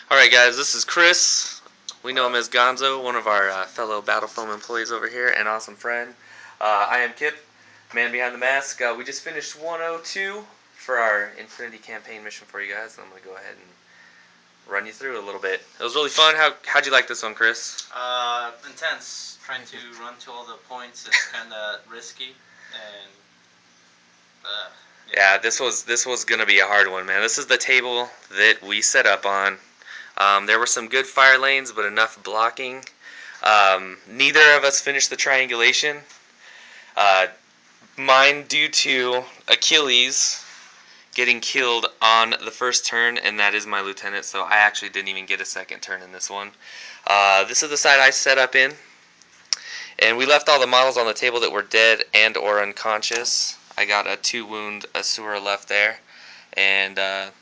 Alright guys, this is Chris. We know him as Gonzo, one of our fellow Battle Foam employees over here, and awesome friend. I am Kip, man behind the mask. We just finished 102 for our Infinity campaign mission for you guys, and I'm going to go ahead and run you through it a little bit. It was really fun. How'd you like this one, Chris? Intense. Trying to run to all the points is kind of risky, and yeah, this was gonna be a hard one, man. This is the table that we set up on. There were some good fire lanes, but enough blocking. Neither of us finished the triangulation. Mine due to Achilles getting killed on the first turn, and that is my lieutenant, so I actually didn't even get a second turn in this one. This is the side I set up in, and we left all the models on the table that were dead and or unconscious. I got a 2-wound Asura left there, and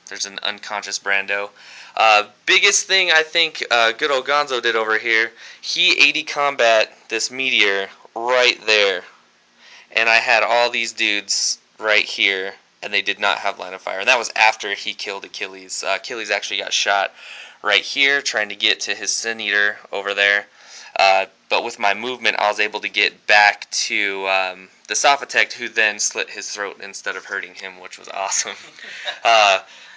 there's an unconscious Brando. Biggest thing I think good old Gonzo did over here, he 80 combat this meteor right there, and I had all these dudes right here, and they did not have line of fire, and that was after he killed Achilles. Achilles actually got shot right here trying to get to his Sin Eater over there, but with my movement I was able to get back to the Sophatect, who then slit his throat instead of hurting him, which was awesome.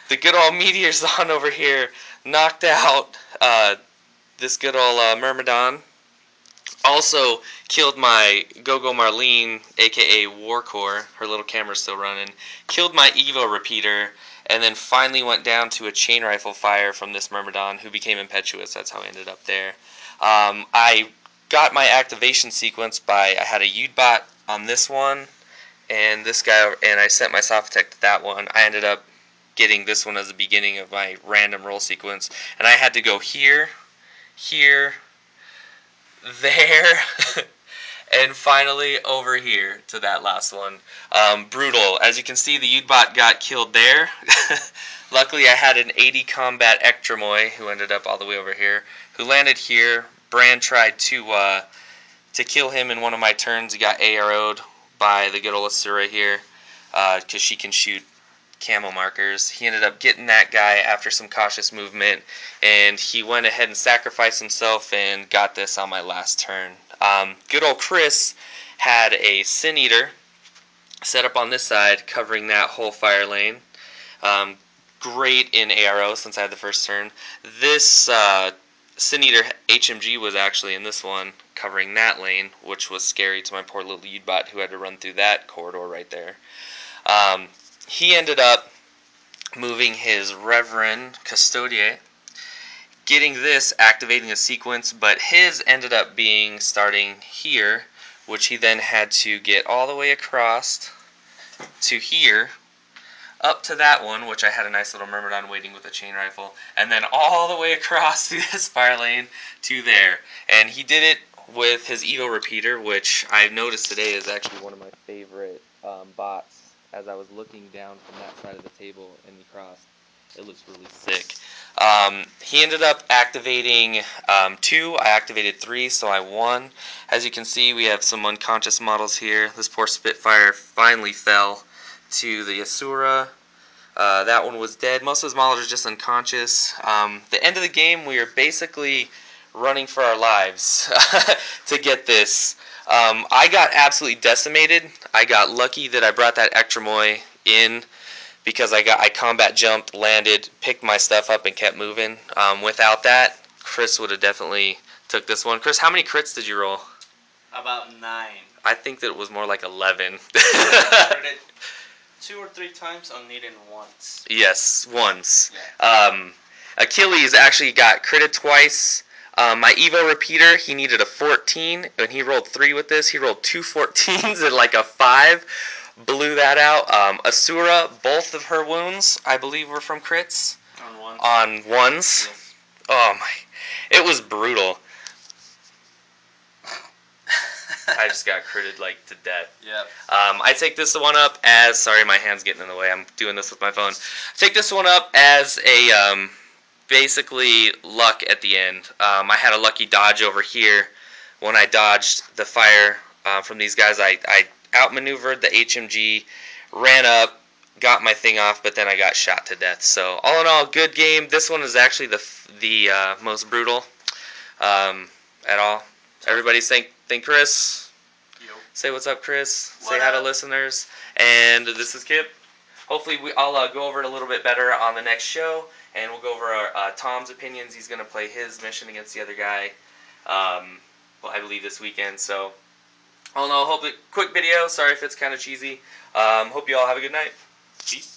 The good old Meteor's on over here knocked out this good old Myrmidon. Also killed my Gogo Marlene, aka Warcore. Her little camera's still running. Killed my Evo Repeater, and then finally went down to a chain rifle fire from this Myrmidon, who became impetuous. That's how I ended up there. I got my activation sequence by, I had a Udbot on this one, and this guy, and I sent my Sophatect to that one. I ended up getting this one as the beginning of my random roll sequence, and I had to go here, here, there, and finally over here to that last one. Brutal. As you can see, the Udbot got killed there. Luckily, I had an 80 combat Ectromoy who ended up all the way over here, who landed here. Bran tried to kill him in one of my turns. He got ARO'd by the good old Asura here, because she can shoot camo markers. He ended up getting that guy after some cautious movement, and he went ahead and sacrificed himself and got this on my last turn. Good old Chris had a Sin Eater set up on this side, covering that whole fire lane. Great in ARO since I had the first turn. This Sin Eater HMG was actually in this one, covering that lane, which was scary to my poor little Udbot who had to run through that corridor right there. He ended up moving his Reverend Custodier, getting this, activating a sequence, but his ended up being starting here, which he then had to get all the way across to here, up to that one, which I had a nice little Myrmidon waiting with a chain rifle, and then all the way across through this fire lane to there. And he did it with his Evo Repeater, which I noticed today is actually one of my favorite bots. As I was looking down from that side of the table and he crossed, it looks really sick. He ended up activating 2. I activated 3, so I won. As you can see, we have some unconscious models here. This poor Spitfire finally fell to the Asura. That one was dead. Most of his models are just unconscious. The end of the game, we are basically running for our lives to get this. I got absolutely decimated. I got lucky that I brought that Ectromoy in because I combat jumped, landed, picked my stuff up, and kept moving. Without that, Chris would have definitely took this one. Chris, how many crits did you roll? About 9. I think that it was more like 11. 2 or 3 times on needing once. Yes, once. Yeah. Achilles actually got critted twice. My Evo Repeater, he needed a 14, and he rolled 3 with this. He rolled 2 14s and like a 5. Blew that out. Asura, both of her wounds, I believe, were from crits. On ones. On ones. Yes. Oh my. It was brutal. I just got critted like to death. Yep. I take this one up as, sorry, my hand's getting in the way. I'm doing this with my phone. I take this one up as a basically luck at the end. I had a lucky dodge over here when I dodged the fire from these guys. I outmaneuvered the HMG, ran up, got my thing off, but then I got shot to death. So all in all, good game. This one is actually the most brutal at all. Everybody thank Chris. Yo. Say what's up, Chris. What Say hi to up? listeners. And this is Kip. Hopefully I'll go over it a little bit better on the next show, and we'll go over Tom's opinions. He's going to play his mission against the other guy, well, I believe this weekend. So all in all, quick video. Sorry if it's kind of cheesy. Hope you all have a good night. Peace.